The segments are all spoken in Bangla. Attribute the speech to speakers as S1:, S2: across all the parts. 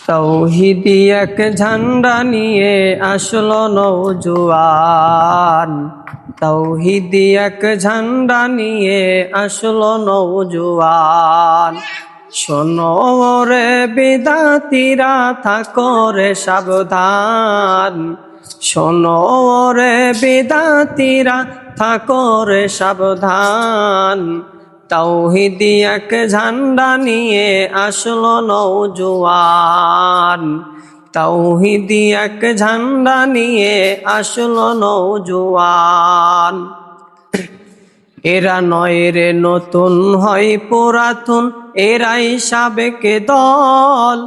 S1: তাওহীদি এক ঝান্ডা নিয়ে আসলো নওজোয়ান। তাওহীদি এক ঝান্ডা নিয়ে আসলো নওজোয়ান। শোনো রে বিদাতিরা থাকো রে সাবধান। শোনো রে বিদাতিরা থাকো রে সাবধান। তাওহীদি এক ঝান্ডা নিয়ে আসলো নওজোয়ান। তাওহীদি এক ঝান্ডা নিয়ে আসলো নওজোয়ান। এরা নয় রে নতুন হয় পুরাতন, এরাই সাবেক দল।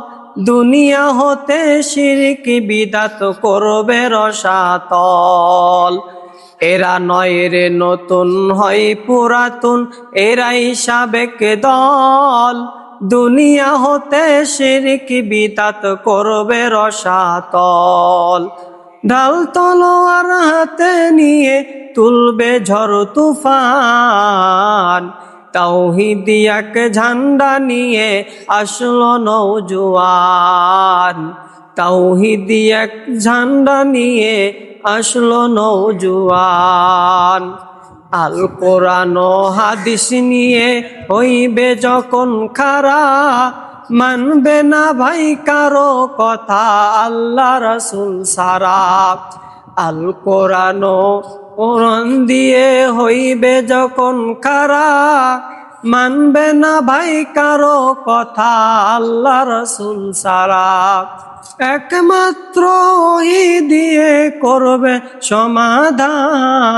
S1: দুনিয়া হতে শিরক বিদাত করবে রসাতল। এরা নয় রে নতুন হয় পুরাতন, এরাই সাবেক দল। দুনিয়া হতে শিরক বিদাত করবে রসাতল। ঢাল তলোয়ার হাতে নিয়ে তুলবে ঝড় তুফান। তাওহীদি এক ঝান্ডা নিয়ে আসলো নওজোয়ান। তাওহীদি এক ঝান্ডা নিয়ে আসলো নওজোয়ান। আল কোরআন ও হাদিস নিয়ে হইবে যখন খাড়া, মানবে না ভাই কারো কথা আল্লাহ রাসূল ছাড়া। আল কোরআন ও কোরআন দিয়ে হইবে যখন খাড়া, মানবে না ভাই কারো কথা আল্লাহ রাসূল ছাড়া। একমাত্র ওহি দিয়ে করবে সমাধান।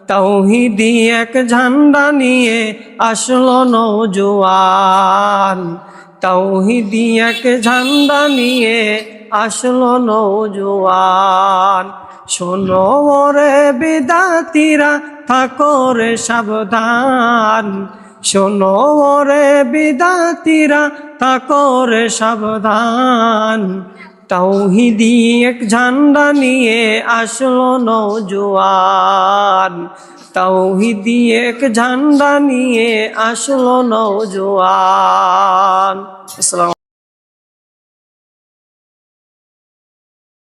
S1: তাওহীদি এক ঝান্ডা নিয়ে আসলো নওজোয়ান। তাওহীদি এক ঝান্ডা নিয়ে আসলো নওজোয়ান। শোনো রে বিদাতিরা থাকো রে সাবধান। শোনো রে বিদাতিরা থাকো রে সাবধান। তাওহীদি এক ঝান্ডা নিয়ে আসলো নওজোয়ান। তাওহীদি এক ঝান্ডা নিয়ে আসলো নওজোয়ান। আসসালামু